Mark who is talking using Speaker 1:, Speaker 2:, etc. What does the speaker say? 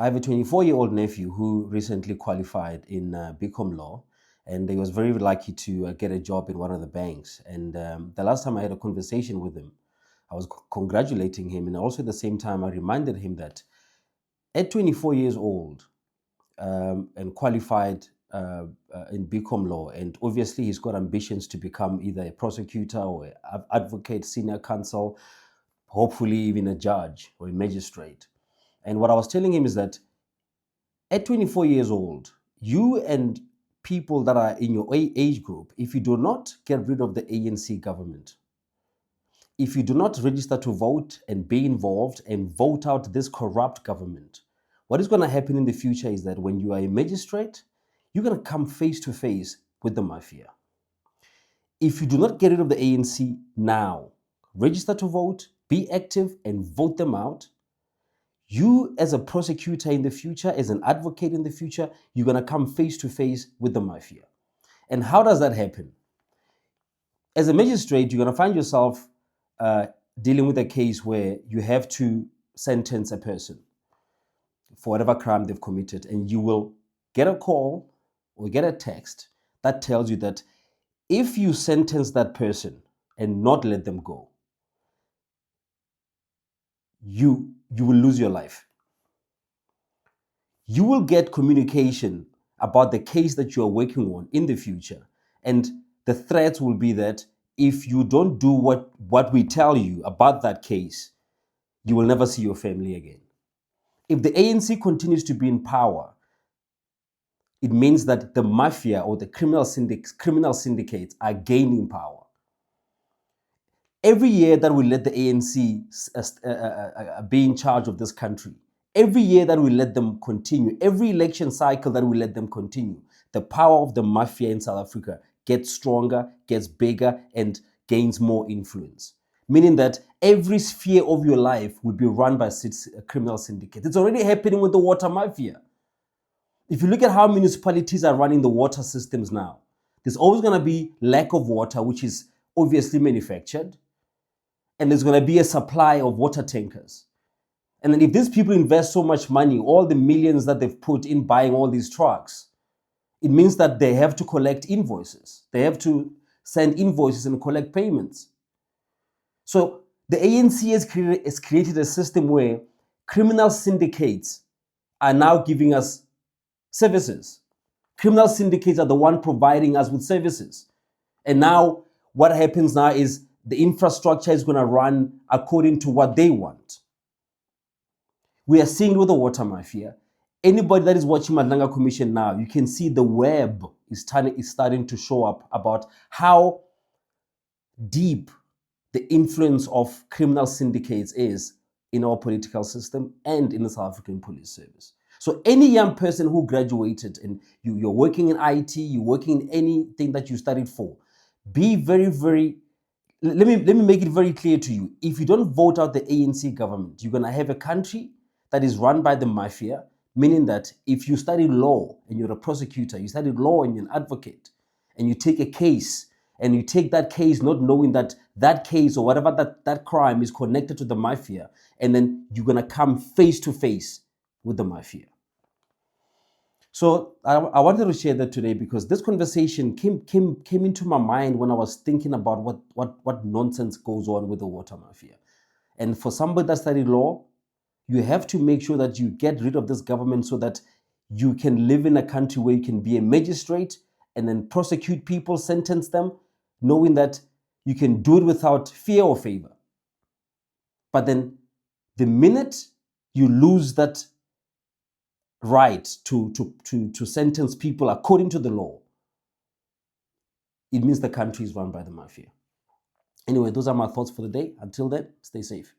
Speaker 1: I have a 24-year-old nephew who recently qualified in BCom law, and he was very lucky to get a job in one of the banks. And the last time I had a conversation with him, I was congratulating him, and also at the same time, I reminded him that at 24 years old and qualified in BCom law, and obviously he's got ambitions to become either a prosecutor or an advocate, senior counsel, hopefully even a judge or a magistrate. And what I was telling him is that at 24 years old, you and people that are in your age group, if you do not get rid of the ANC government, if you do not register to vote and be involved and vote out this corrupt government, what is going to happen in the future is that when you are a magistrate, you're going to come face to face with the mafia. If you do not get rid of the ANC now, register to vote, be active, and vote them out, you as a prosecutor in the future, as an advocate in the future, you're going to come face to face with the mafia. And how does that happen? As a magistrate, you're going to find yourself dealing with a case where you have to sentence a person for whatever crime they've committed, and you will get a call or get a text that tells you that if you sentence that person and not let them go, you will lose your life. You will get communication about the case that you are working on in the future. And the threats will be that if you don't do what we tell you about that case, you will never see your family again. If the ANC continues to be in power, it means that the mafia or the criminal syndicates are gaining power. Every year that we let the ANC be in charge of this country, every year that we let them continue, every election cycle that we let them continue, the power of the mafia in South Africa gets stronger, gets bigger, and gains more influence. Meaning that every sphere of your life will be run by criminal syndicates. It's already happening with the water mafia. If you look at how municipalities are running the water systems now, there's always going to be lack of water, which is obviously manufactured. And there's going to be a supply of water tankers. And then if these people invest so much money, all the millions that they've put in buying all these trucks, it means that they have to collect invoices. They have to send invoices and collect payments. So the ANC has created a system where criminal syndicates are now giving us services. Criminal syndicates are the one providing us with services. And now what happens now is the infrastructure is going to run according to what they want. We are seeing with the water mafia. Anybody that is watching Madlanga Commission now, you can see the web is starting to show up about how deep the influence of criminal syndicates is in our political system and in the South African Police Service. So any young person who graduated and you're working in IT, you're working in anything that you studied for, be very, very let me make it very clear to you. If you don't vote out the ANC government, you're going to have a country that is run by the mafia, meaning that if you study law and you're a prosecutor, you study law and you're an advocate, and you take a case and you take that case not knowing that that case or whatever that crime is connected to the mafia, and then you're going to come face to face with the mafia. So I wanted to share that today because this conversation came into my mind when I was thinking about what nonsense goes on with the water mafia. And for somebody that studied law, you have to make sure that you get rid of this government so that you can live in a country where you can be a magistrate and then prosecute people, sentence them, knowing that you can do it without fear or favor. But then the minute you lose that right to sentence people according to the law, it means the country is run by the mafia. Anyway, those are my thoughts for the day. Until then, stay safe.